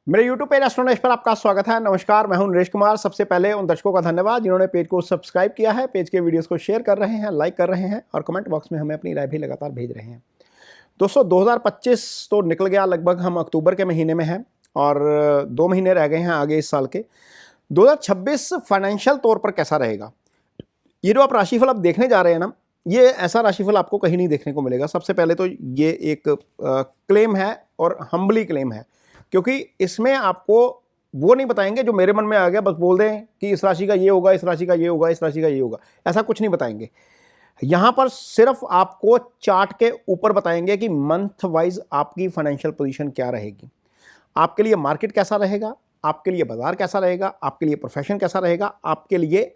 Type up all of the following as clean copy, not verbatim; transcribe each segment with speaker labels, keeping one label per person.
Speaker 1: मेरे YouTube page astronaut पर आपका स्वागत है। नमस्कार, मैं हूं नरेश कुमार। सबसे पहले उन दर्शकों का धन्यवाद जिन्होंने पेज को सब्सक्राइब किया है, पेज के वीडियोस को शेयर कर रहे हैं, लाइक कर रहे हैं और कमेंट बॉक्स में हमें अपनी राय भी लगातार भेज रहे हैं। दोस्तों 2025 तो निकल गया, लगभग हम अक्टूबर के महीने में हैं और 2 महीने रह गए हैं आगे इस साल के। 2026 फाइनेंशियल तौर पर कैसा रहेगा, ये जो आप राशिफल अब देखने जा रहे हैं ना, ये ऐसा राशिफल आपको कहीं नहीं देखने को मिलेगा। सबसे पहले तो ये एक क्लेम है और हम्बली क्लेम है, क्योंकि इसमें आपको वो नहीं बताएंगे जो मेरे मन में आ गया बस बोल दें कि इस राशि का ये होगा, इस राशि का ये होगा, इस राशि का ये होगा, ऐसा कुछ नहीं बताएंगे। यहाँ पर सिर्फ आपको चार्ट के ऊपर बताएंगे कि मंथ वाइज आपकी फाइनेंशियल पोजीशन क्या रहेगी, आपके लिए मार्केट कैसा रहेगा, आपके लिए बाजार कैसा रहेगा, आपके लिए प्रोफेशन कैसा रहेगा, आपके लिए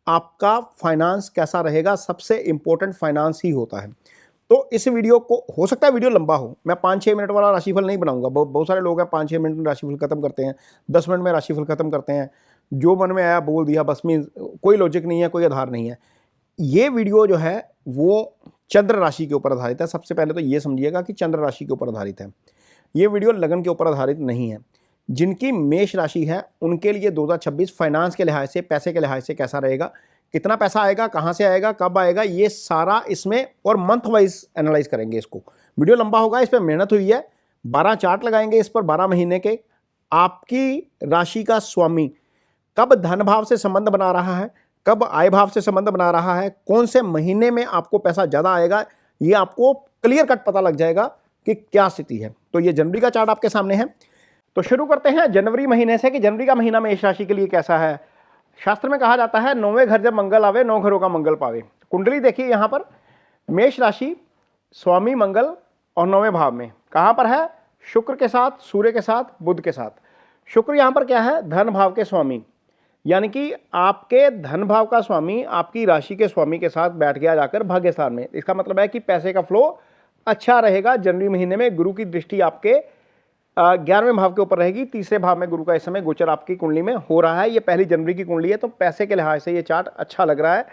Speaker 1: आपका फाइनेंस कैसा रहेगा। सबसे इंपॉर्टेंट फाइनेंस ही होता है। तो इस वीडियो को, हो सकता है वीडियो लंबा हो, मैं 5-6 मिनट वाला राशिफल नहीं बनाऊंगा। बहुत सारे लोग हैं 5-6 मिनट में राशिफल खत्म करते हैं, 10 मिनट में राशिफल खत्म करते हैं, जो मन में आया बोल दिया बस, में कोई लॉजिक नहीं है, कोई आधार नहीं है। ये वीडियो जो है वो चंद्र राशि के ऊपर आधारित है। सबसे पहले तो ये समझिएगा कि चंद्र राशि के ऊपर आधारित है। ये वीडियो लगन के ऊपर आधारित नहीं है। जिनकी मेष राशि है उनके लिए 2026 फाइनेंस के लिहाज से, पैसे के लिहाज से कैसा रहेगा, कितना पैसा आएगा, कहाँ से आएगा, कब आएगा, ये सारा इसमें और मंथ वाइज एनालाइज करेंगे इसको। वीडियो लंबा होगा, इस पर मेहनत हुई है। 12 चार्ट लगाएंगे इस पर 12 महीने के। आपकी राशि का स्वामी कब धन भाव से संबंध बना रहा है, कब आय भाव से संबंध बना रहा है, कौन से महीने में आपको पैसा ज़्यादा आएगा, ये आपको क्लियर कट पता लग जाएगा कि क्या स्थिति है। तो ये जनवरी का चार्ट आपके सामने है। तो शुरू करते हैं जनवरी महीने से कि जनवरी का महीना मेष राशि के लिए कैसा है। शास्त्र में कहा जाता है 9वें घर जब मंगल आवे, 9 घरों का मंगल पावे। कुंडली देखिए, यहाँ पर मेष राशि स्वामी मंगल और 9वें भाव में कहाँ पर है, शुक्र के साथ, सूर्य के साथ, बुध के साथ। शुक्र यहाँ पर क्या है, धन भाव के स्वामी, यानी कि आपके धन भाव का स्वामी आपकी राशि के स्वामी के साथ बैठ गया जाकर भाग्य स्थान में। इसका मतलब है कि पैसे का फ्लो अच्छा रहेगा जनवरी महीने में। गुरु की दृष्टि आपके 11वें भाव के ऊपर रहेगी। तीसरे भाव में गुरु का इस समय गोचर आपकी कुंडली में हो रहा है। ये पहली जनवरी की कुंडली है, तो पैसे के लिहाज से ये चार्ट अच्छा लग रहा है,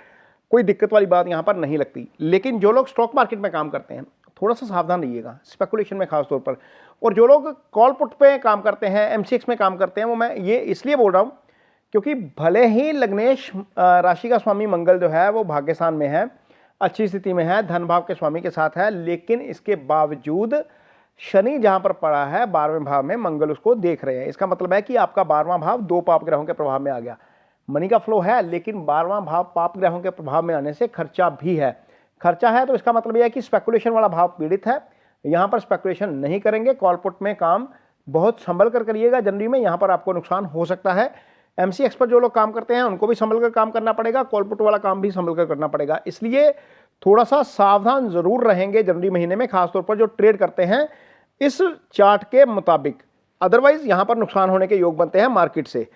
Speaker 1: कोई दिक्कत वाली बात यहाँ पर नहीं लगती। लेकिन जो लोग स्टॉक मार्केट में काम करते हैं थोड़ा सा सावधान रहिएगा, स्पेकुलेशन में खास तौर पर। और जो लोग कॉल पुट पे काम करते हैं, MCX में काम करते हैं, वो मैं ये इसलिए बोल रहा हूँ क्योंकि भले ही लग्नेश राशि का स्वामी मंगल जो है वो भाग्यस्थान में है, अच्छी स्थिति में है, धन भाव के स्वामी के साथ है, लेकिन इसके बावजूद शनि जहां पर पड़ा है 12वें भाव में, मंगल उसको देख रहे हैं। इसका मतलब है कि आपका 12वां भाव 2 पाप ग्रहों के प्रभाव में आ गया। मनी का फ्लो है, लेकिन 12वां भाव पाप ग्रहों के प्रभाव में आने से खर्चा भी है। खर्चा है तो इसका मतलब यह है कि स्पेकुलेशन वाला भाव पीड़ित है। यहां पर स्पेकुलेशन नहीं करेंगे। कॉलपुट में काम बहुत संभल कर करिएगा जनवरी में, यहां पर आपको नुकसान हो सकता है। MCX पर जो लोग काम करते हैं उनको भी संभल कर काम करना पड़ेगा, कॉलपुट वाला काम भी संभल कर करना पड़ेगा। इसलिए थोड़ा सा सावधान जरूर रहेंगे जनवरी महीने में, खासतौर पर जो ट्रेड करते हैं इस चार्ट के मुताबिक। अदरवाइज यहां पर नुकसान होने के योग बनते हैं मार्केट से।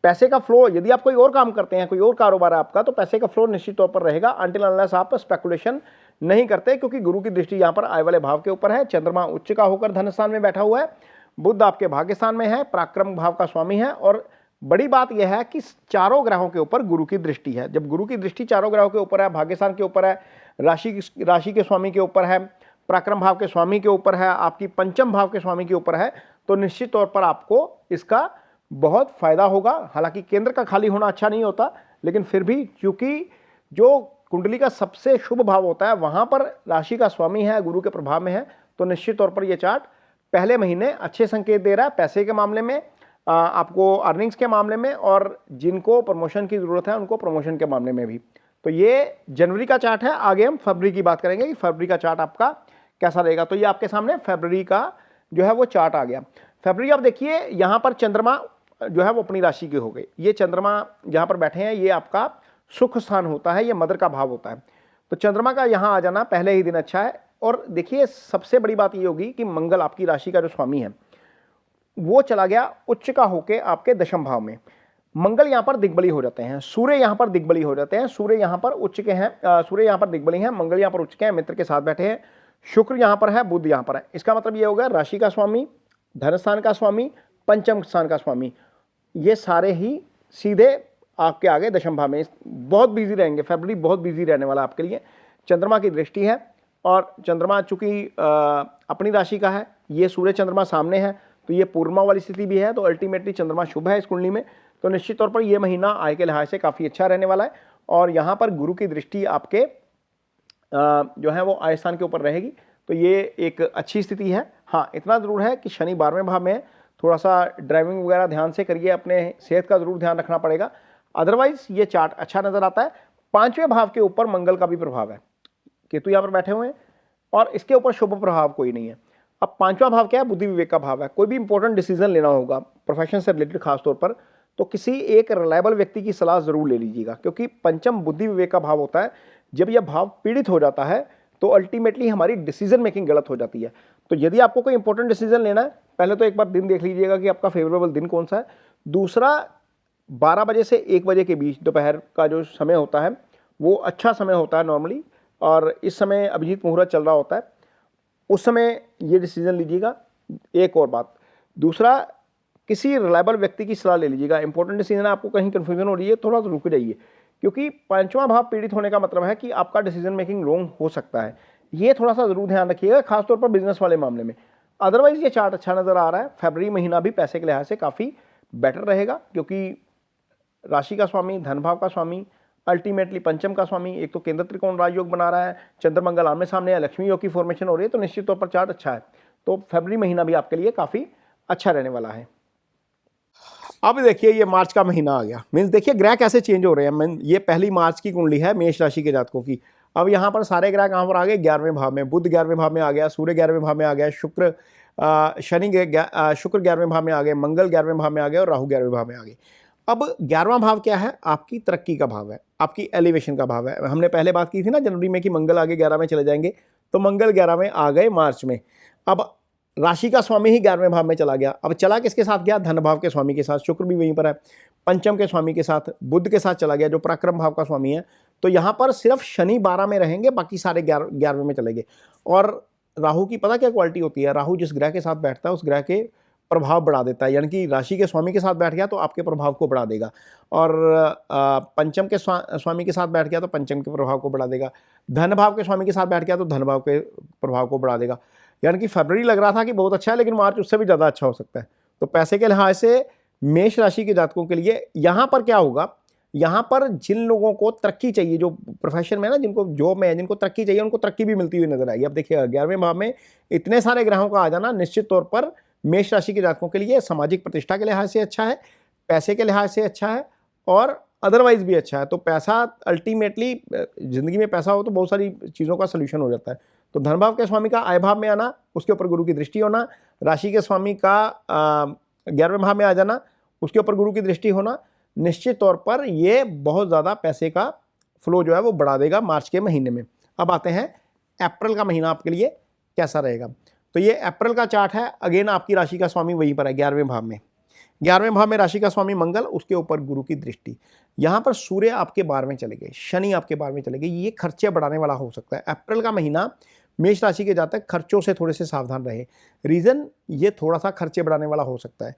Speaker 1: पैसे का फ्लो, यदि आप कोई और काम करते हैं, कोई और कारोबार है आपका, तो पैसे का फ्लो निश्चित तौर पर रहेगा अनटिल अनलेस आप स्पेकुलेशन नहीं करते, क्योंकि गुरु की दृष्टि यहां पर आय वाले भाव के ऊपर है। चंद्रमा उच्च का होकर धन स्थान में बैठा हुआ है, बुध आपके भाग्य स्थान में है, पराक्रम भाव का स्वामी है। और बड़ी बात यह है कि चारों ग्रहों के ऊपर गुरु की दृष्टि है। जब गुरु की दृष्टि चारों ग्रहों के ऊपर है, भाग्य स्थान के ऊपर है, राशि के स्वामी के ऊपर है, पराक्रम भाव के स्वामी के ऊपर है, आपकी पंचम भाव के स्वामी के ऊपर है, तो निश्चित तौर पर आपको इसका बहुत फायदा होगा। हालांकि केंद्र का खाली होना अच्छा नहीं होता, लेकिन फिर भी क्योंकि जो कुंडली का सबसे शुभ भाव होता है वहां पर राशि का स्वामी है, गुरु के प्रभाव में है, तो निश्चित तौर पर यह चार्ट पहले महीने अच्छे संकेत दे रहा है, पैसे के मामले में, आपको अर्निंग्स के मामले में, और जिनको प्रमोशन की जरूरत है उनको प्रमोशन के मामले में भी। तो ये जनवरी का चार्ट है। आगे हम फरवरी की बात करेंगे कि फरवरी का चार्ट आपका कैसा रहेगा। तो ये आपके सामने फरवरी का जो है वो चार्ट आ गया। फरवरी आप देखिए, यहाँ पर चंद्रमा जो है वो अपनी राशि के हो गए। ये चंद्रमा जहाँ पर बैठे हैं ये आपका सुख स्थान होता है, ये मदर का भाव होता है। तो चंद्रमा का यहाँ आ जाना पहले ही दिन अच्छा है। और देखिए सबसे बड़ी बात ये होगी कि मंगल आपकी राशि का जो स्वामी है वो चला गया उच्च का होके आपके दशम भाव में। मंगल यहाँ पर दिग्बली हो जाते हैं, सूर्य यहाँ पर दिग्बली हो जाते हैं। सूर्य यहाँ पर उच्च के हैं, सूर्य यहाँ पर दिग्बली हैं, मंगल यहाँ पर उच्च के हैं, मित्र के साथ बैठे हैं, शुक्र यहाँ पर है, बुध यहाँ पर है। इसका मतलब ये होगा राशि का स्वामी, धन स्थान का स्वामी, पंचम स्थान का स्वामी, ये सारे ही सीधे आपके आगे दशम भाव में। बहुत बिजी रहेंगे, फरवरी बहुत बिजी रहने वाला आपके लिए। चंद्रमा की दृष्टि है और चंद्रमा चूंकि अपनी राशि का है, ये सूर्य चंद्रमा सामने है, तो ये पूर्णिमा वाली स्थिति भी है, तो अल्टीमेटली चंद्रमा शुभ है इस कुंडली में। तो निश्चित तौर पर ये महीना आय के लिहाज से काफ़ी अच्छा रहने वाला है। और यहाँ पर गुरु की दृष्टि आपके जो है वो आय स्थान के ऊपर रहेगी, तो ये एक अच्छी स्थिति है। हाँ, इतना ज़रूर है कि शनि 12वें भाव में है, थोड़ा सा ड्राइविंग वगैरह ध्यान से करिए, अपने सेहत का ज़रूर ध्यान रखना पड़ेगा। अदरवाइज ये चार्ट अच्छा नज़र आता है। 5वें भाव के ऊपर मंगल का भी प्रभाव है, केतु यहाँ पर बैठे हुए हैं, और इसके ऊपर शुभ प्रभाव कोई नहीं है। अब 5वां भाव क्या है? बुद्धि विवेक का भाव है। कोई भी इंपॉर्टेंट डिसीजन लेना होगा प्रोफेशन से रिलेटेड खासतौर पर, तो किसी एक रिलायबल व्यक्ति की सलाह जरूर ले लीजिएगा, क्योंकि पंचम बुद्धि विवेक का भाव होता है। जब यह भाव पीड़ित हो जाता है तो अल्टीमेटली हमारी डिसीजन मेकिंग गलत हो जाती है। तो यदि आपको कोई इंपॉर्टेंट डिसीजन लेना है, पहले तो एक बार दिन देख लीजिएगा कि आपका फेवरेबल दिन कौन सा है। दूसरा, 12 बजे से 1 बजे के बीच दोपहर का जो समय होता है वो अच्छा समय होता है नॉर्मली, और इस समय अभिजीत मुहूर्त चल रहा होता है, उस समय ये डिसीजन लीजिएगा। एक और बात, दूसरा, किसी रिलायबल व्यक्ति की सलाह ले लीजिएगा। इंपॉर्टेंट डिसीजन है, आपको कहीं कंफ्यूजन हो रही है, थोड़ा सा रुक जाइए, क्योंकि 5वां भाव पीड़ित होने का मतलब है कि आपका डिसीजन मेकिंग रॉन्ग हो सकता है। ये थोड़ा सा जरूर ध्यान रखिएगा, खासतौर पर बिजनेस वाले मामले में। अदरवाइज ये चार्ट अच्छा नजर आ रहा है। फरवरी महीना भी पैसे के लिहाज से काफ़ी बेटर रहेगा, क्योंकि राशि का स्वामी, धन भाव का स्वामी, अल्टीमेटली पंचम का स्वामी, एक तो केंद्र त्रिकोण राजयोग बना रहा है, चंद्र मंगल आमने सामने है, लक्ष्मी योग की फॉर्मेशन हो रही है, तो निश्चित तौर पर चार्ट अच्छा है। तो फरवरी महीना भी आपके लिए काफ़ी अच्छा रहने वाला है। अब देखिए, ये मार्च का महीना आ गया। मीन्स देखिए ग्रह कैसे चेंज हो रहे हैं। ये पहली मार्च की कुंडली है मेष राशि के जातकों की। अब यहाँ पर सारे ग्रह कहाँ पर आ गए? 11वें भाव में। बुध 11वें भाव में आ गया, सूर्य 11वें भाव में आ गया, शुक्र 11वें भाव में आ गए, मंगल 11वें भाव में आ गए, और राहु 11वें भाव में आ गए। अब 11वां भाव क्या है? आपकी तरक्की का भाव है, आपकी एलिवेशन का भाव है। हमने पहले बात की थी ना जनवरी में कि मंगल आगे 11 में चले जाएंगे, तो मंगल 11 में आ गए मार्च में। अब राशि का स्वामी ही 11वें भाव में चला गया। अब चला किसके साथ गया? धन भाव के स्वामी के साथ। शुक्र भी वहीं पर है, पंचम के स्वामी के साथ, बुध के साथ चला गया जो पराक्रम भाव का स्वामी है। तो यहाँ पर सिर्फ शनि 12 में रहेंगे, बाकी सारे 11वें में चले गए। और राहु की पता क्या क्वालिटी होती है? राहु जिस ग्रह के साथ बैठता है उस ग्रह के प्रभाव बढ़ा देता है, यानी कि राशि के स्वामी के साथ बैठ गया तो आपके प्रभाव को बढ़ा देगा, और पंचम के स्वामी के साथ बैठ गया तो पंचम के प्रभाव को बढ़ा देगा, धन भाव के स्वामी के साथ बैठ गया तो धन भाव के प्रभाव को बढ़ा देगा। यानी कि फरवरी लग रहा था कि बहुत अच्छा है, लेकिन मार्च उससे भी ज़्यादा अच्छा हो सकता है। तो पैसे के लिहाज से मेष राशि के जातकों के लिए यहाँ पर क्या होगा? यहाँ पर जिन लोगों को तरक्की चाहिए, जो प्रोफेशन में ना, जिनको जॉब में है, जिनको तरक्की चाहिए, उनको तरक्की भी मिलती हुई नजर आएगी। अब देखिए 11वें भाव में इतने सारे ग्रहों का आ जाना निश्चित तौर पर मेष राशि के जातकों के लिए सामाजिक प्रतिष्ठा के लिहाज से अच्छा है, पैसे के लिहाज से अच्छा है, और अदरवाइज भी अच्छा है। तो पैसा अल्टीमेटली, जिंदगी में पैसा हो तो बहुत सारी चीज़ों का सोल्यूशन हो जाता है। तो धन भाव के स्वामी का आय भाव में आना, उसके ऊपर गुरु की दृष्टि होना, राशि के स्वामी का 11वें भाव में आ जाना, उसके ऊपर गुरु की दृष्टि होना, निश्चित तौर पर ये बहुत ज़्यादा पैसे का फ्लो जो है वो बढ़ा देगा मार्च के महीने में। अब आते हैं अप्रैल का महीना आपके लिए कैसा रहेगा। तो ये अप्रैल का चार्ट है। अगेन आपकी राशि का स्वामी वहीं पर है 11वें भाव में। 11वें भाव में राशि का स्वामी मंगल, उसके ऊपर गुरु की दृष्टि। यहाँ पर सूर्य आपके 12वें चले गए, शनि आपके 12वें चले गए। ये खर्चे बढ़ाने वाला हो सकता है। अप्रैल का महीना मेष राशि के जातक खर्चों से थोड़े से सावधान रहे। रीज़न, ये थोड़ा सा खर्चे बढ़ाने वाला हो सकता है।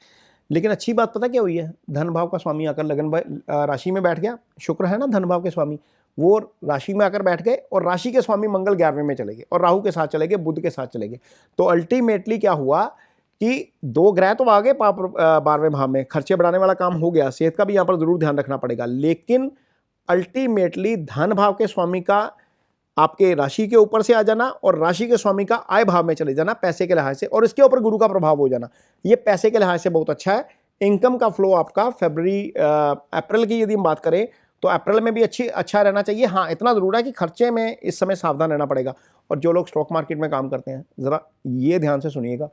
Speaker 1: लेकिन अच्छी बात पता क्या हुई है? धन भाव का स्वामी आकर लगन राशि में बैठ गया। शुक्र है ना धन भाव के स्वामी, वो राशि में आकर बैठ गए, और राशि के स्वामी मंगल 11वें में चले गए, और राहु के साथ चले गए, बुध के साथ चले गए। तो अल्टीमेटली क्या हुआ कि 2 ग्रह तो आ गए 12वें भाव में, खर्चे बढ़ाने वाला काम हो गया। सेहत का भी यहाँ पर जरूर ध्यान रखना पड़ेगा। लेकिन अल्टीमेटली धन भाव के स्वामी का आपके राशि के ऊपर से आ जाना, और राशि के स्वामी का आय भाव में चले जाना पैसे के लिहाज से, और इसके ऊपर गुरु का प्रभाव हो जाना, ये पैसे के लिहाज से बहुत अच्छा है। इनकम का फ्लो आपका अप्रैल की यदि हम बात करें तो अप्रैल में भी अच्छा रहना चाहिए। हाँ, इतना ज़रूर है कि खर्चे में इस समय सावधान रहना पड़ेगा। और जो लोग स्टॉक मार्केट में काम करते हैं, ज़रा ये ध्यान से सुनिएगा,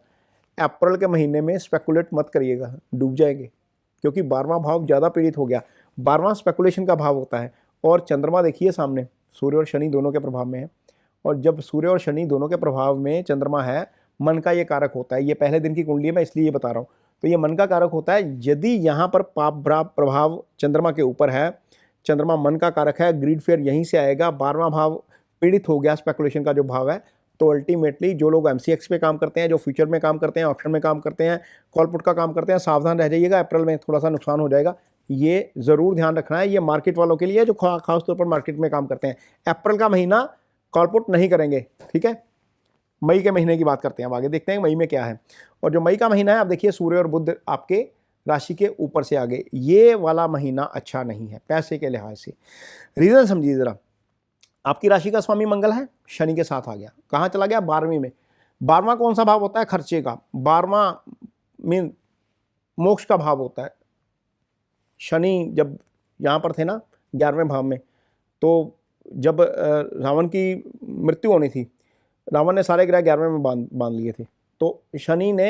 Speaker 1: अप्रैल के महीने में स्पेकुलेट मत करिएगा, डूब जाएंगे, क्योंकि 12वां भाव ज़्यादा पीड़ित हो गया। 12वां स्पेकुलेशन का भाव होता है, और चंद्रमा देखिए सामने, सूर्य और शनि दोनों के प्रभाव में है। और जब सूर्य और शनि दोनों के प्रभाव में चंद्रमा है, मन का ये कारक होता है। ये पहले दिन की कुंडली है, मैं इसलिए ये बता रहा हूँ। तो ये मन का कारक होता है। यदि यहाँ पर पाप प्रभाव चंद्रमा के ऊपर है, चंद्रमा मन का कारक है, ग्रीड फेयर यहीं से आएगा, 12वां भाव पीड़ित हो गया, स्पेकुलेशन का जो भाव है, तो अल्टीमेटली जो लोग MCX पे काम करते हैं, जो फ्यूचर में काम करते हैं, ऑप्शन में काम करते हैं, कॉल पुट का काम करते हैं, सावधान रह जाइएगा। अप्रैल में थोड़ा सा नुकसान हो जाएगा, ये ज़रूर ध्यान रखना है। ये मार्केट वालों के लिए, जो खास तौर पर मार्केट में काम करते हैं, अप्रैल का महीना कॉल पुट नहीं करेंगे, ठीक है। मई के महीने की बात करते हैं, अब आगे देखते हैं मई में क्या है। और जो मई का महीना है, आप देखिए सूर्य और बुध आपके राशि के ऊपर से आगे, ये वाला महीना अच्छा नहीं है पैसे के लिहाज से। रीजन समझिए जरा, आपकी राशि का स्वामी मंगल है, शनि के साथ आ गया, कहाँ चला गया? 12वीं में। 12वां कौन सा भाव होता है? खर्चे का। 12वां मीन मोक्ष का भाव होता है। शनि जब यहाँ पर थे ना 11वें भाव में, तो जब रावण की मृत्यु होनी थी, रावण ने सारे ग्रह 11वें में बांध लिए थे, तो शनि ने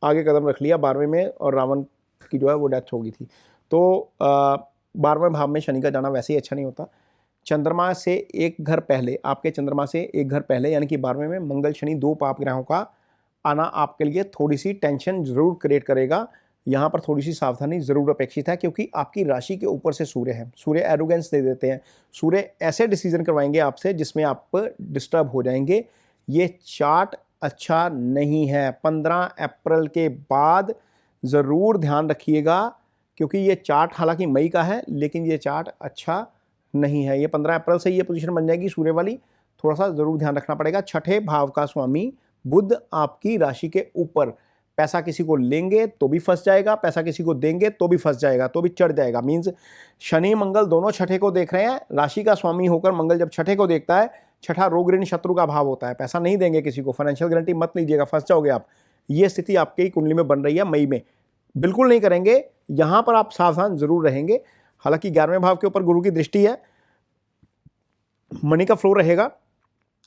Speaker 1: आगे कदम रख लिया 12वें में, और रावण की जो है वो डेथ हो गई थी। तो 12वें भाव में शनि का जाना वैसे ही अच्छा नहीं होता। चंद्रमा से एक घर पहले, आपके चंद्रमा से एक घर पहले यानी कि 12वें में मंगल शनि, दो पाप ग्रहों का आना आपके लिए थोड़ी सी टेंशन जरूर क्रिएट करेगा। यहाँ पर थोड़ी सी सावधानी जरूर अपेक्षित है, क्योंकि आपकी राशि के ऊपर से सूर्य है। सूर्य एरोगेंस दे देते हैं, सूर्य ऐसे डिसीजन करवाएंगे आपसे जिसमें आप डिस्टर्ब हो जाएंगे। ये चार्ट अच्छा नहीं है। 15 अप्रैल के बाद ज़रूर ध्यान रखिएगा, क्योंकि ये चार्ट हालांकि मई का है, लेकिन ये चार्ट अच्छा नहीं है। ये 15 अप्रैल से ये पोजीशन बन जाएगी सूर्य वाली, थोड़ा सा ज़रूर ध्यान रखना पड़ेगा। छठे भाव का स्वामी बुध आपकी राशि के ऊपर, पैसा किसी को लेंगे तो भी फंस जाएगा, पैसा किसी को देंगे तो भी फंस जाएगा, तो भी चढ़ जाएगा। मीन्स शनि मंगल दोनों छठे को देख रहे हैं। राशि का स्वामी होकर मंगल जब छठे को देखता है, छठा रोग ऋण शत्रु का भाव होता है। पैसा नहीं देंगे किसी को, फाइनेंशियल गारंटी मत लीजिएगा, फंस जाओगे आप। ये स्थिति आपकी कुंडली में बन रही है मई में, बिल्कुल नहीं करेंगे। यहाँ पर आप सावधान जरूर रहेंगे। हालांकि 11वें भाव के ऊपर गुरु की दृष्टि है, मनी का फ्लो रहेगा,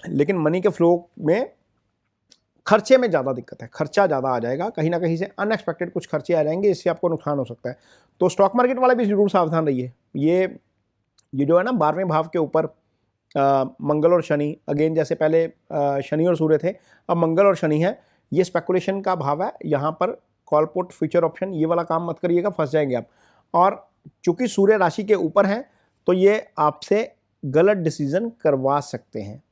Speaker 1: लेकिन मनी के फ्लो में खर्चे में ज़्यादा दिक्कत है, खर्चा ज़्यादा आ जाएगा, कहीं ना कहीं से अनएक्सपेक्टेड कुछ खर्चे आ जाएंगे, इससे आपको नुकसान हो सकता है। तो स्टॉक मार्केट वाले भी जरूर सावधान रहिए। ये जो है ना 12वें भाव के ऊपर मंगल और शनि, अगेन जैसे पहले शनि और सूर्य थे, अब मंगल और शनि है, ये स्पेकुलेशन का भाव है। यहाँ पर कॉल पुट फ्यूचर ऑप्शन ये वाला काम मत करिएगा, फंस जाएंगे आप। और चूंकि सूर्य राशि के ऊपर है, तो ये आपसे गलत डिसीजन करवा सकते हैं।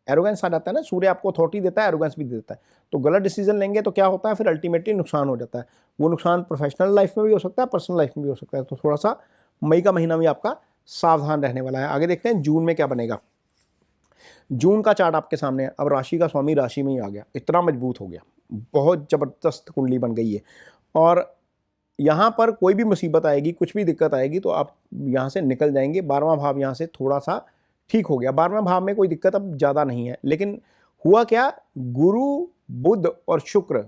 Speaker 1: एरोगेंस आ जाता है ना, सूर्य आपको अथॉरिटी देता है, एरोगेंस भी देता है। तो गलत डिसीजन लेंगे तो क्या होता है, फिर अल्टीमेटली नुकसान हो जाता है। वो नुकसान प्रोफेशनल लाइफ में भी हो सकता है, पर्सनल लाइफ में भी हो सकता है। तो थोड़ा सा मई का महीना भी आपका सावधान रहने वाला है। आगे देखते हैं जून में क्या बनेगा। जून का चार्ट आपके सामने है। अब राशि का स्वामी राशि में ही आ गया, इतना मजबूत हो गया, बहुत ज़बरदस्त कुंडली बन गई है। और यहाँ पर कोई भी मुसीबत आएगी, कुछ भी दिक्कत आएगी, तो आप यहाँ से निकल जाएंगे। 12वां भाव यहाँ से थोड़ा सा ठीक हो गया, 12वें भाव में कोई दिक्कत अब ज़्यादा नहीं है। लेकिन हुआ क्या, गुरु बुध और शुक्र,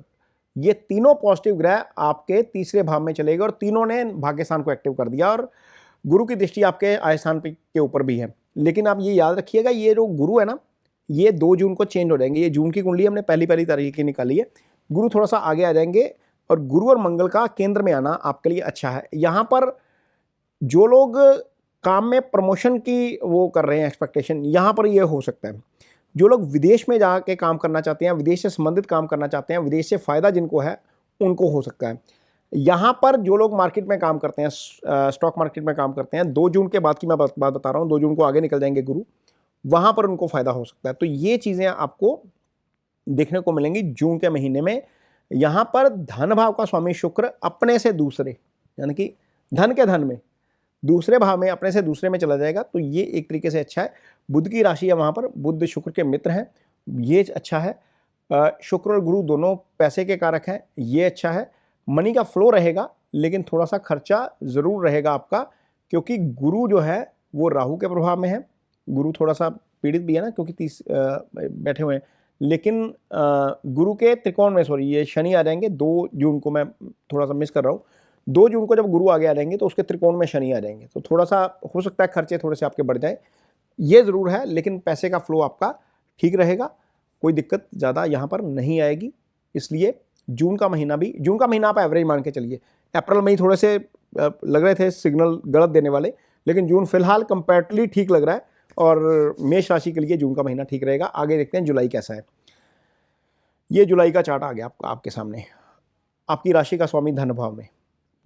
Speaker 1: ये तीनों पॉजिटिव ग्रह आपके तीसरे भाव में चले गए, और तीनों ने भाग्यस्थान को एक्टिव कर दिया, और गुरु की दृष्टि आपके आय स्थान के ऊपर भी है। लेकिन आप ये याद रखिएगा, ये जो गुरु है ना, ये 2 जून को चेंज हो जाएंगे। ये जून की कुंडली हमने पहली तारीख की निकाली है, गुरु थोड़ा सा आगे आ जाएंगे, और गुरु और मंगल का केंद्र में आना आपके लिए अच्छा है। यहाँ पर जो लोग काम में प्रमोशन की वो कर रहे हैं एक्सपेक्टेशन, यहाँ पर ये हो सकता है। जो लोग विदेश में जाके काम करना चाहते हैं, विदेश से संबंधित काम करना चाहते हैं, विदेश से फ़ायदा जिनको है, उनको हो सकता है। यहाँ पर जो लोग मार्केट में काम करते हैं, स्टॉक मार्केट में काम करते हैं, 2 जून के बाद की मैं बात बता रहा हूँ, 2 जून को आगे निकल जाएंगे गुरु, वहाँ पर उनको फ़ायदा हो सकता है। तो ये चीज़ें आपको देखने को मिलेंगी जून के महीने में। यहाँ पर धन भाव का स्वामी शुक्र अपने से दूसरे, यानी कि धन के धन में दूसरे भाव में, अपने से दूसरे में चला जाएगा, तो ये एक तरीके से अच्छा है। बुध की राशि है, वहाँ पर बुध शुक्र के मित्र हैं, ये अच्छा है। शुक्र और गुरु दोनों पैसे के कारक हैं, ये अच्छा है। मनी का फ्लो रहेगा, लेकिन थोड़ा सा खर्चा ज़रूर रहेगा आपका, क्योंकि गुरु जो है वो राहु के प्रभाव में है। गुरु थोड़ा सा पीड़ित भी है ना, क्योंकि 30 बैठे हुए हैं। लेकिन गुरु के त्रिकोण में, सॉरी, ये शनि आ जाएंगे 2 जून को, मैं थोड़ा सा मिस कर रहा हूँ। 2 जून को जब गुरु आगे आ जाएंगे, तो उसके त्रिकोण में शनि आ जाएंगे, तो थोड़ा सा हो सकता है खर्चे थोड़े से आपके बढ़ जाए, ये ज़रूर है। लेकिन पैसे का फ्लो आपका ठीक रहेगा, कोई दिक्कत ज़्यादा यहाँ पर नहीं आएगी। इसलिए जून का महीना भी, जून का महीना आप एवरेज मान के चलिए। अप्रैल मई थोड़े से लग रहे थे सिग्नल गलत देने वाले, लेकिन जून फिलहाल कंपैरेटिवली ठीक लग रहा है, और मेष राशि के लिए जून का महीना ठीक रहेगा। आगे देखते हैं जुलाई कैसा है। ये जुलाई का चार्ट आ गया आपके सामने। आपकी राशि का स्वामी धन भाव में,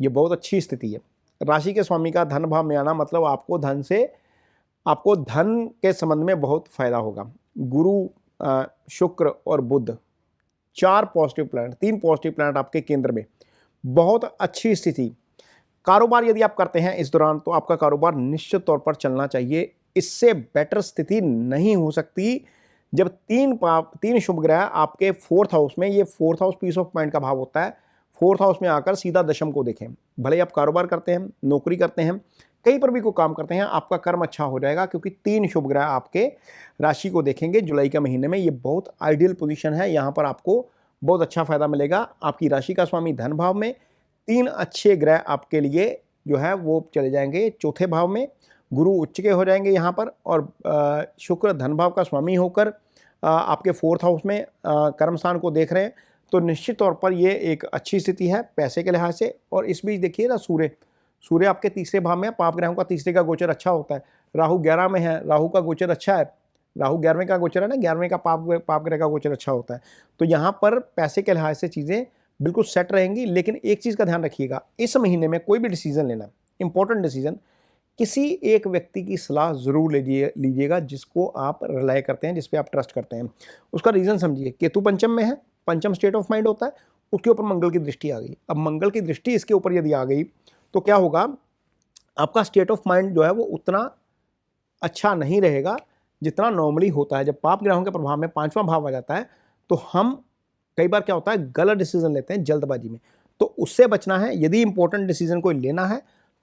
Speaker 1: ये बहुत अच्छी स्थिति है। राशि के स्वामी का धन भाव में आना मतलब आपको धन के संबंध में बहुत फायदा होगा। गुरु, शुक्र और बुध, 4 पॉजिटिव प्लैनेट, 3 पॉजिटिव प्लैनेट आपके केंद्र में, बहुत अच्छी स्थिति। कारोबार यदि आप करते हैं इस दौरान, तो आपका कारोबार निश्चित तौर पर चलना चाहिए। इससे बेटर स्थिति नहीं हो सकती। जब तीन शुभ ग्रह आपके 4th हाउस में, ये 4th house piece of mind का भाव होता है, 4th हाउस में आकर सीधा दशम को देखें। भले आप कारोबार करते हैं, नौकरी करते हैं, कहीं पर भी कोई काम करते हैं, आपका कर्म अच्छा हो जाएगा, क्योंकि 3 शुभ ग्रह आपके राशि को देखेंगे जुलाई के महीने में। ये बहुत आइडियल पोजीशन है, यहाँ पर आपको बहुत अच्छा फायदा मिलेगा। आपकी राशि का स्वामी धन भाव में, 3 अच्छे ग्रह आपके लिए जो है वो चले जाएंगे 4थे भाव में, गुरु उच्च के हो जाएंगे यहाँ पर, और शुक्र धन भाव का स्वामी होकर आपके 4th हाउस में कर्म स्थान को देख रहे हैं। तो निश्चित तौर पर ये एक अच्छी स्थिति है पैसे के लिहाज से। और इस बीच देखिए ना, सूर्य आपके तीसरे भाव में है, पाप ग्रहों का तीसरे का गोचर अच्छा होता है। राहु 11 में है, राहु का गोचर अच्छा है, राहु 11वें का गोचर है ना, 11वें का पाप ग्रह का गोचर अच्छा होता है। तो यहाँ पर पैसे के लिहाज से चीज़ें बिल्कुल सेट रहेंगी। लेकिन एक चीज़ का ध्यान रखिएगा, इस महीने में कोई भी डिसीजन लेना, इंपॉर्टेंट डिसीजन, किसी एक व्यक्ति की सलाह ज़रूर लीजिएगा जिसको आप रिलाय करते हैं, जिस पे आप ट्रस्ट करते हैं। उसका रीज़न समझिए, केतु पंचम में है, पंचम स्टेट ऑफ माइंड होता है, उसके ऊपर मंगल की दृष्टि आ गई। अब मंगल की दृष्टि इसके ऊपर यदि आ गई तो क्या होगा, आपका स्टेट ऑफ माइंड जो है वो उतना अच्छा नहीं रहेगा जितना नॉर्मली होता है। जब पाप ग्रहों के प्रभाव में 5वां भाव आ जाता है तो हम कई बार क्या होता है, गलत डिसीजन लेते हैं जल्दबाजी में। तो उससे बचना है। यदि इंपॉर्टेंट डिसीजन कोई लेना है,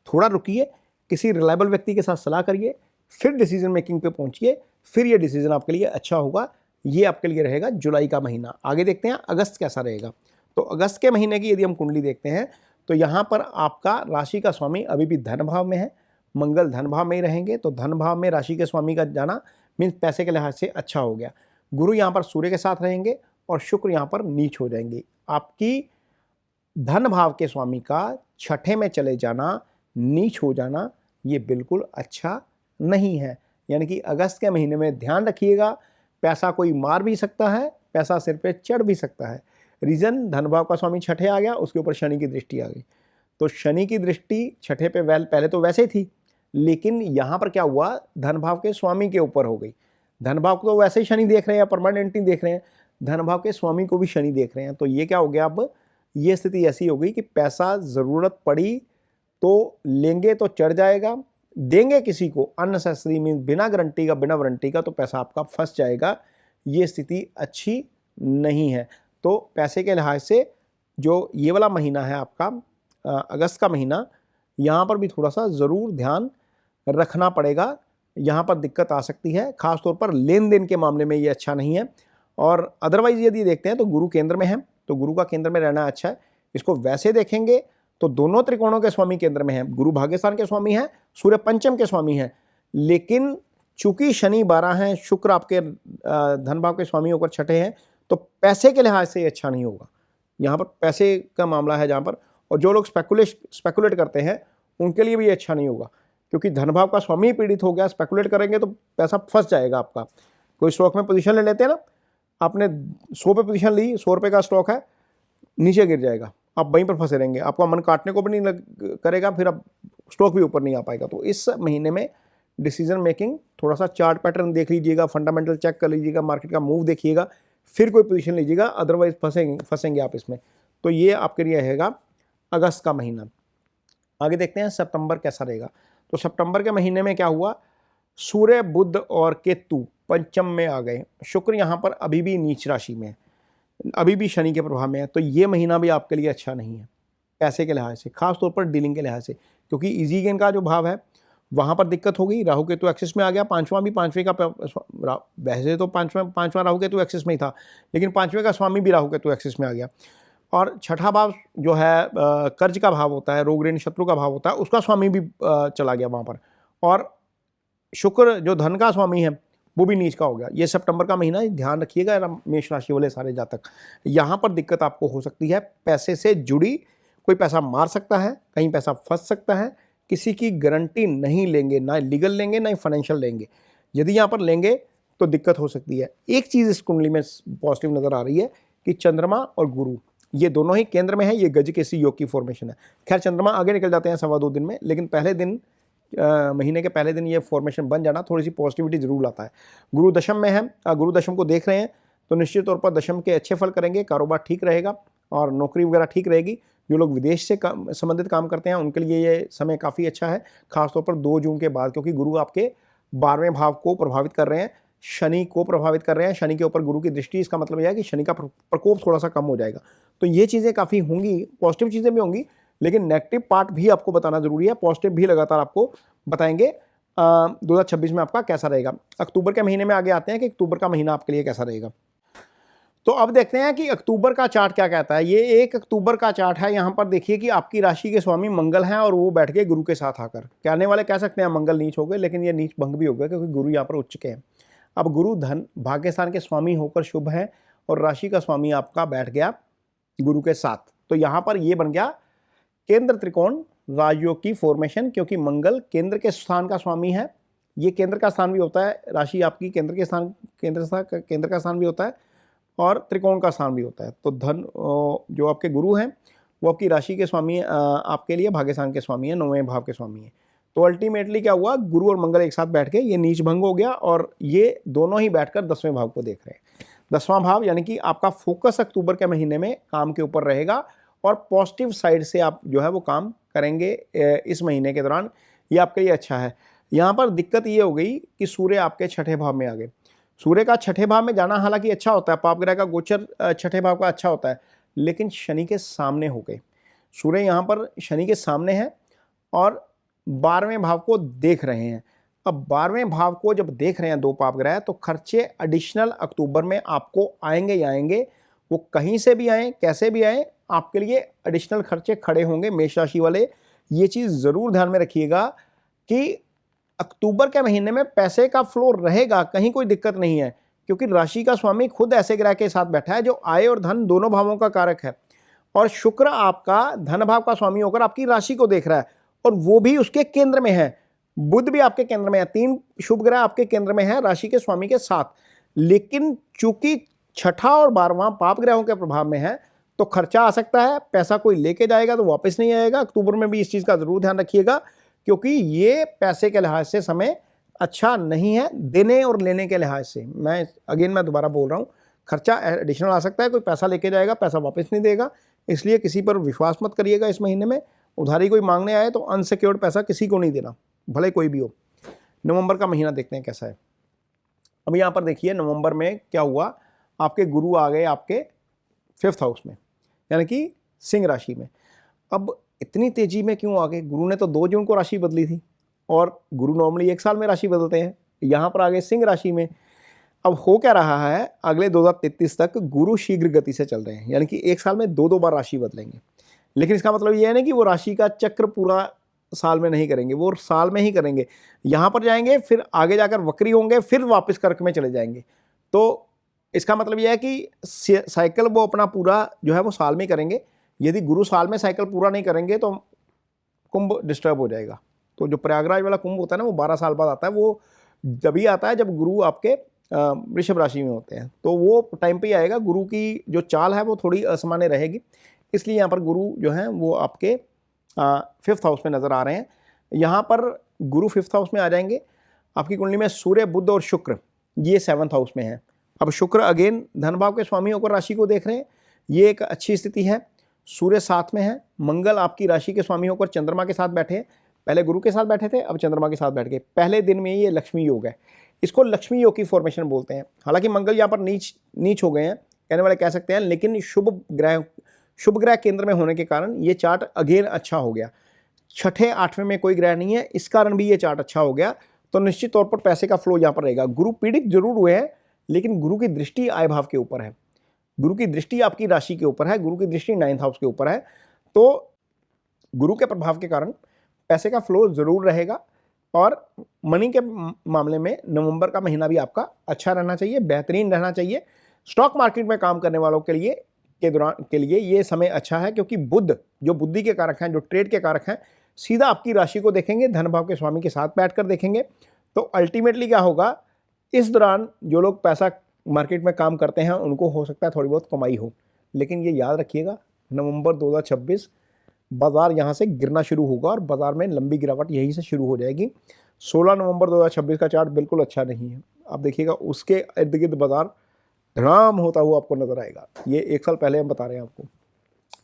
Speaker 1: थोड़ा रुकिए, किसी रिलायबल व्यक्ति के साथ सलाह करिए, फिर डिसीजन मेकिंग पे पहुंचिए, फिर ये डिसीजन आपके लिए अच्छा होगा। ये आपके लिए रहेगा जुलाई का महीना। आगे देखते हैं अगस्त कैसा रहेगा। तो अगस्त के महीने की यदि हम कुंडली देखते हैं तो यहाँ पर आपका राशि का स्वामी अभी भी धन भाव में है, मंगल धन भाव में ही रहेंगे। तो धन भाव में राशि के स्वामी का जाना मीन्स पैसे के लिहाज से अच्छा हो गया। गुरु यहाँ पर सूर्य के साथ रहेंगे और शुक्र यहाँ पर नीच हो जाएंगे। आपकी धन भाव के स्वामी का 6ठे में चले जाना, नीच हो जाना, ये बिल्कुल अच्छा नहीं है। यानी कि अगस्त के महीने में ध्यान रखिएगा, पैसा कोई मार भी सकता है, पैसा सिर पे चढ़ भी सकता है। रीज़न, धन भाव का स्वामी 6ठे आ गया, उसके ऊपर शनि की दृष्टि आ गई। तो शनि की दृष्टि 6ठे पे पहले तो वैसे ही थी, लेकिन यहाँ पर क्या हुआ, धन भाव के स्वामी के ऊपर हो गई। धन भाव को तो वैसे ही शनि देख रहे हैं, परमानेंटली देख रहे हैं, धन भाव के स्वामी को भी शनि देख रहे हैं। तो ये क्या हो गया, अब ये स्थिति ऐसी हो गई कि पैसा ज़रूरत पड़ी तो लेंगे तो चढ़ जाएगा, देंगे किसी को अननेसेसरी मीन्स बिना गारंटी का, बिना वारंटी का, तो पैसा आपका फंस जाएगा। ये स्थिति अच्छी नहीं है। तो पैसे के लिहाज से जो ये वाला महीना है आपका अगस्त का महीना, यहाँ पर भी थोड़ा सा ज़रूर ध्यान रखना पड़ेगा। यहाँ पर दिक्कत आ सकती है, खास तौर पर लेन देन के मामले में ये अच्छा नहीं है। और अदरवाइज़ यदि देखते हैं तो गुरु केंद्र में है, तो गुरु का केंद्र में रहना अच्छा है। इसको वैसे देखेंगे तो दोनों त्रिकोणों के स्वामी केंद्र में है, गुरु भाग्यस्थान के स्वामी है, सूर्य पंचम के स्वामी है। लेकिन चूंकि शनि 12 हैं, शुक्र आपके धन भाव के स्वामी होकर 6ठे हैं, तो पैसे के लिहाज से ये अच्छा नहीं होगा। यहाँ पर पैसे का मामला है जहाँ पर, और जो लोग स्पेकुलेट करते हैं उनके लिए भी ये अच्छा नहीं होगा, क्योंकि धन भाव का स्वामी ही पीड़ित हो गया। स्पेकुलेट करेंगे तो पैसा फंस जाएगा आपका। कोई स्टॉक में पोजीशन ले लेते हैं ना, आपने 100 पे पोजीशन ली, 100 रुपये का स्टॉक है, नीचे गिर जाएगा, आप वहीं पर फंसे रहेंगे, आपका मन काटने को भी नहीं करेगा, फिर अब स्टॉक भी ऊपर नहीं आ पाएगा। तो इस महीने में डिसीजन मेकिंग, थोड़ा सा चार्ट पैटर्न देख लीजिएगा, फंडामेंटल चेक कर लीजिएगा, मार्केट का मूव देखिएगा, फिर कोई पोजीशन लीजिएगा, अदरवाइज फंसेंगे आप इसमें। तो ये आपके लिए रहेगा अगस्त का महीना। आगे देखते हैं सितंबर कैसा रहेगा। तो सितंबर के महीने में क्या हुआ, सूर्य बुध और केतु पंचम में आ गए, शुक्र यहाँ पर अभी भी नीच राशि में है, अभी भी शनि के प्रभाव में है। तो ये महीना भी आपके लिए अच्छा नहीं है पैसे के लिहाज से, खास तौर पर डीलिंग के लिहाज से, क्योंकि इजी गेन का जो भाव है वहाँ पर दिक्कत हो गई। राहु केतु एक्सिस में आ गया, पांचवां भी, पांचवें का वैसे तो पांचवां राहु केतु एक्सिस में ही था, लेकिन पांचवें का स्वामी भी राहु केतु एक्सिस में आ गया। और 6ठा भाव जो है कर्ज का भाव होता है, रोग ऋण शत्रु का भाव होता है, उसका स्वामी भी चला गया वहाँ पर। और शुक्र जो धन का स्वामी है वो भी नीच का हो गया। ये सितंबर का महीना, ध्यान रखिएगा मेष राशि वाले सारे जातक, यहाँ पर दिक्कत आपको हो सकती है। पैसे से जुड़ी कोई पैसा मार सकता है, कहीं पैसा फंस सकता है, किसी की गारंटी नहीं लेंगे, ना लीगल लेंगे ना फाइनेंशियल लेंगे। यदि यहाँ पर लेंगे तो दिक्कत हो सकती है। एक चीज़ इस कुंडली में पॉजिटिव नज़र आ रही है कि चंद्रमा और गुरु ये दोनों ही केंद्र में है, ये गजकेसरी योग की फॉर्मेशन है। खैर चंद्रमा आगे निकल जाते हैं 2.25 दिन में, लेकिन पहले दिन महीने के पहले दिन ये फॉर्मेशन बन जाना थोड़ी सी पॉजिटिविटी जरूर लाता है। गुरु दशम में है, गुरु दशम को देख रहे हैं तो निश्चित तौर पर दशम के अच्छे फल करेंगे, कारोबार ठीक रहेगा और नौकरी वगैरह ठीक रहेगी। जो लोग विदेश से संबंधित काम करते हैं उनके लिए ये समय काफ़ी अच्छा है, खासतौर पर 2 जून के बाद, क्योंकि गुरु आपके 12वें भाव को प्रभावित कर रहे हैं। शनि को प्रभावित कर रहे हैं, शनि के ऊपर गुरु की दृष्टि, इसका मतलब यह है कि शनि का प्रकोप थोड़ा सा कम हो जाएगा। तो ये चीज़ें काफ़ी होंगी, पॉजिटिव चीज़ें भी होंगी, लेकिन नेगेटिव पार्ट भी आपको बताना जरूरी है, पॉजिटिव भी लगातार आपको बताएंगे 2026 में आपका कैसा रहेगा। अक्टूबर के महीने में आगे आते हैं कि अक्टूबर का महीना आपके लिए कैसा रहेगा। तो अब देखते हैं कि अक्टूबर का चार्ट क्या कहता है। ये 1 अक्टूबर का चार्ट है। यहाँ पर देखिए कि आपकी राशि के स्वामी मंगल हैं और वो बैठ गए गुरु के साथ आकर। कहने वाले कह सकते हैं मंगल नीच हो गए, लेकिन ये नीच भंग भी हो गया क्योंकि गुरु यहाँ पर उच्च के हैं। अब गुरु धन भाग्यस्थान के स्वामी होकर शुभ हैं और राशि का स्वामी आपका बैठ गया गुरु के साथ। तो यहाँ पर ये बन गया केंद्र त्रिकोण राजयोग की फॉर्मेशन, क्योंकि मंगल केंद्र के स्थान का स्वामी है। ये केंद्र का स्थान भी होता है, राशि आपकी केंद्र का स्थान भी होता है और त्रिकोण का स्थान भी होता है। तो धन जो आपके गुरु हैं वो आपकी राशि के स्वामी आपके लिए भाग्यस्थान के स्वामी है, 9वें भाव के स्वामी है। तो अल्टीमेटली क्या हुआ, गुरु और मंगल एक साथ बैठ के ये नीच भंग हो गया और ये दोनों ही बैठकर 10वें भाव को देख रहे हैं। 10वां भाव यानी कि आपका फोकस अक्टूबर के महीने में काम के ऊपर रहेगा और पॉजिटिव साइड से आप जो है वो काम करेंगे इस महीने के दौरान, ये आपके लिए अच्छा है। यहाँ पर दिक्कत ये हो गई कि सूर्य आपके 6ठे भाव में आ गए। सूर्य का 6ठे भाव में जाना हालांकि अच्छा होता है, पाप ग्रह का गोचर 6ठे भाव का अच्छा होता है, लेकिन शनि के सामने हो गए। सूर्य यहाँ पर शनि के सामने है और 12वें भाव को देख रहे हैं। अब 12वें भाव को जब देख रहे हैं दो पाप ग्रह, तो खर्चे एडिशनल अक्टूबर में आपको आएंगे ही आएंगे। वो कहीं से भी आए, कैसे भी आए, आपके लिए एडिशनल खर्चे खड़े होंगे। मेष राशि वाले ये चीज़ ज़रूर ध्यान में रखिएगा कि अक्टूबर के महीने में पैसे का फ्लो रहेगा, कहीं कोई दिक्कत नहीं है, क्योंकि राशि का स्वामी खुद ऐसे ग्रह के साथ बैठा है जो आय और धन दोनों भावों का कारक है और शुक्र आपका धन भाव का स्वामी होकर आपकी राशि को देख रहा है और वो भी उसके केंद्र में है। बुध भी आपके केंद्र में है, 3 शुभ ग्रह आपके केंद्र में है राशि के स्वामी के साथ। लेकिन चूंकि 6ठा और 12वां पाप ग्रहों के प्रभाव में है तो खर्चा आ सकता है, पैसा कोई लेके जाएगा तो वापस नहीं आएगा। अक्टूबर में भी इस चीज़ का जरूर ध्यान रखिएगा, क्योंकि ये पैसे के लिहाज से समय अच्छा नहीं है, देने और लेने के लिहाज से। मैं दोबारा बोल रहा हूँ, खर्चा एडिशनल आ सकता है, कोई पैसा लेके जाएगा, पैसा वापस नहीं देगा, इसलिए किसी पर विश्वास मत करिएगा। इस महीने में उधारी कोई मांगने आए तो अनसिक्योर्ड पैसा किसी को नहीं देना, भले कोई भी हो। नवंबर का महीना देखते हैं कैसा है। अब यहाँ पर देखिए नवंबर में क्या हुआ, आपके गुरु आ गए आपके 5th हाउस में, यानी कि सिंह राशि में। अब इतनी तेजी में क्यों आ गए, गुरु ने तो 2 जून को राशि बदली थी और गुरु नॉर्मली 1 साल में राशि बदलते हैं, यहाँ पर आ गए सिंह राशि में। अब हो क्या रहा है, अगले 2033 तक गुरु शीघ्र गति से चल रहे हैं, यानी कि 1 साल में 2 बार राशि बदलेंगे। लेकिन इसका मतलब ये है ना कि वो राशि का चक्र पूरा साल में नहीं करेंगे, वो साल में ही करेंगे। यहाँ पर जाएंगे, फिर आगे जाकर वक्री होंगे, फिर वापस कर्क में चले जाएंगे। तो इसका मतलब यह है कि साइकिल वो अपना पूरा जो है वो साल में करेंगे। यदि गुरु साल में साइकिल पूरा नहीं करेंगे तो कुंभ डिस्टर्ब हो जाएगा। तो जो प्रयागराज वाला कुंभ होता है ना, वो 12 साल बाद आता है। वो जभी आता है जब गुरु आपके वृषभ राशि में होते हैं, तो वो टाइम पे ही आएगा। गुरु की जो चाल है वो थोड़ी असामान्य रहेगी, इसलिए यहाँ पर गुरु जो हैं वो आपके 5th हाउस में नज़र आ रहे हैं। यहाँ पर गुरु 5th हाउस में आ जाएंगे। आपकी कुंडली में सूर्य, बुध और शुक्र ये 7th हाउस में है। अब शुक्र अगेन धन भाव के स्वामी होकर राशि को देख रहे हैं, ये एक अच्छी स्थिति है। सूर्य साथ में है, मंगल आपकी राशि के स्वामी होकर चंद्रमा के साथ बैठे हैं। पहले गुरु के साथ बैठे थे, अब चंद्रमा के साथ बैठ गए। पहले दिन में ये लक्ष्मी योग है, इसको लक्ष्मी योग की फॉर्मेशन बोलते हैं। हालांकि मंगल यहाँ पर नीच हो गए हैं, कहने वाले कह सकते हैं, लेकिन शुभ ग्रह केंद्र में होने के कारण ये चार्ट अगेन अच्छा हो गया। 6ठे 8वें में कोई ग्रह नहीं है, इस कारण भी ये चार्ट अच्छा हो गया। तो निश्चित तौर पर पैसे का फ्लो यहाँ पर रहेगा। गुरु पीड़ित जरूर हुए हैं, लेकिन गुरु की दृष्टि आय भाव के ऊपर है, गुरु की दृष्टि आपकी राशि के ऊपर है, गुरु की दृष्टि 9th हाउस के ऊपर है। तो गुरु के प्रभाव के कारण पैसे का फ्लो जरूर रहेगा और मनी के मामले में नवंबर का महीना भी आपका अच्छा रहना चाहिए, बेहतरीन रहना चाहिए। स्टॉक मार्केट में काम करने वालों के लिए ये समय अच्छा है, क्योंकि बुध जो बुद्धि के कारक हैं, जो ट्रेड के कारक हैं, सीधा आपकी राशि को देखेंगे, धन भाव के स्वामी के साथ बैठकर देखेंगे। तो अल्टीमेटली क्या होगा, इस दौरान जो लोग पैसा मार्केट में काम करते हैं उनको हो सकता है थोड़ी बहुत कमाई हो, लेकिन ये याद रखिएगा नवंबर 2026 बाजार यहाँ से गिरना शुरू होगा और बाजार में लंबी गिरावट यहीं से शुरू हो जाएगी। 16 नवंबर 2026 का चार्ट बिल्कुल अच्छा नहीं है। आप देखिएगा उसके इर्द गिर्द बाजार धड़ाम होता हुआ आपको नजर आएगा। ये 1 साल पहले हम बता रहे हैं आपको,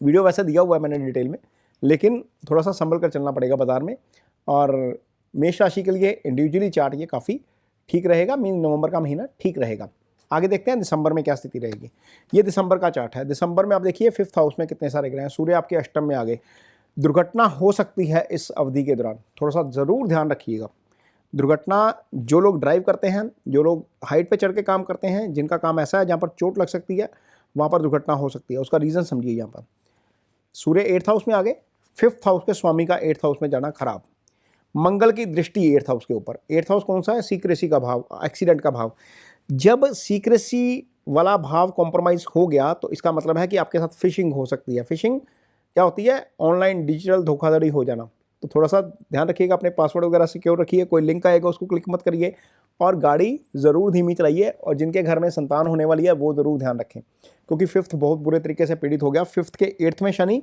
Speaker 1: वीडियो वैसे दिया हुआ है मैंने डिटेल में, लेकिन थोड़ा सा संभल कर चलना पड़ेगा बाजार में। और मेष राशि के लिए इंडिविजुअली चार्ट ये काफ़ी ठीक रहेगा, मीन नवंबर का महीना ठीक रहेगा। आगे देखते हैं दिसंबर में क्या स्थिति रहेगी। ये दिसंबर का चार्ट है। दिसंबर में आप देखिए 5th हाउस में कितने सारे ग्रह हैं। सूर्य आपके अष्टम में आ गए। दुर्घटना हो सकती है इस अवधि के दौरान, थोड़ा सा ज़रूर ध्यान रखिएगा। दुर्घटना, जो लोग ड्राइव करते हैं, जो लोग हाइट पे चढ़ के काम करते हैं, जिनका काम ऐसा है जहाँ पर चोट लग सकती है, वहाँ पर दुर्घटना हो सकती है। उसका रीज़न समझिए। यहाँ पर सूर्य 8th हाउस में आ गए, 5th हाउस के स्वामी का 8th हाउस में जाना खराब। मंगल की दृष्टि 8th हाउस के ऊपर। 8th हाउस कौन सा है? सीक्रेसी का भाव, एक्सीडेंट का भाव। जब सीक्रेसी वाला भाव कॉम्प्रोमाइज़ हो गया तो इसका मतलब है कि आपके साथ फिशिंग हो सकती है। फिशिंग क्या होती है? ऑनलाइन डिजिटल धोखाधड़ी हो जाना। तो थोड़ा सा ध्यान रखिएगा, अपने पासवर्ड वगैरह सिक्योर रखिए, कोई लिंक आएगा उसको क्लिक मत करिए, और गाड़ी ज़रूर धीमी चलाइए। और जिनके घर में संतान होने वाली है वो ज़रूर ध्यान रखें, क्योंकि 5th बहुत बुरे तरीके से पीड़ित हो गया। 5th के 8th में शनि,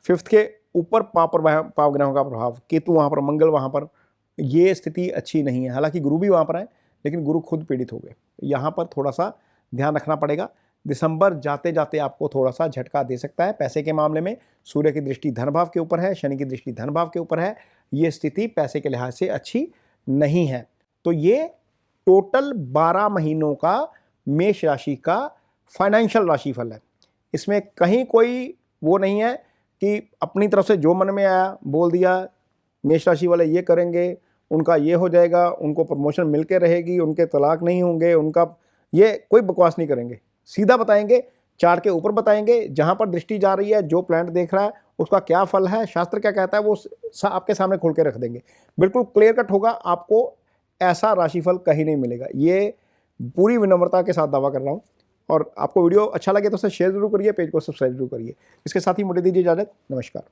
Speaker 1: 5th के ऊपर पाप ग्रहों का प्रभाव, केतु वहाँ पर, मंगल वहाँ पर, ये स्थिति अच्छी नहीं है। हालांकि गुरु भी वहाँ पर है, लेकिन गुरु खुद पीड़ित हो गए। यहाँ पर थोड़ा सा ध्यान रखना पड़ेगा। दिसंबर जाते जाते आपको थोड़ा सा झटका दे सकता है पैसे के मामले में। सूर्य की दृष्टि धन भाव के ऊपर है, शनि की दृष्टि धन भाव के ऊपर है। ये स्थिति पैसे के लिहाज से अच्छी नहीं है। तो ये टोटल 12 महीनों का मेष राशि का फाइनेंशियल राशिफल है। इसमें कहीं कोई वो नहीं है कि अपनी तरफ से जो मन में आया बोल दिया, मेष राशि वाले ये करेंगे, उनका ये हो जाएगा, उनको प्रमोशन मिल के रहेगी, उनके तलाक नहीं होंगे, उनका, ये कोई बकवास नहीं करेंगे। सीधा बताएंगे, चार्ट के ऊपर बताएंगे, जहाँ पर दृष्टि जा रही है, जो प्लैनेट देख रहा है उसका क्या फल है, शास्त्र क्या कहता है, वो आपके सामने खोल के रख देंगे। बिल्कुल क्लियर कट होगा। आपको ऐसा राशिफल कहीं नहीं मिलेगा। ये पूरी विनम्रता के साथ दावा कर रहा हूँ। और आपको वीडियो अच्छा लगे तो उसे शेयर जरूर करिए, पेज को सब्सक्राइब जरूर करिए। इसके साथ ही मुझे दीजिए इजाज़त। नमस्कार।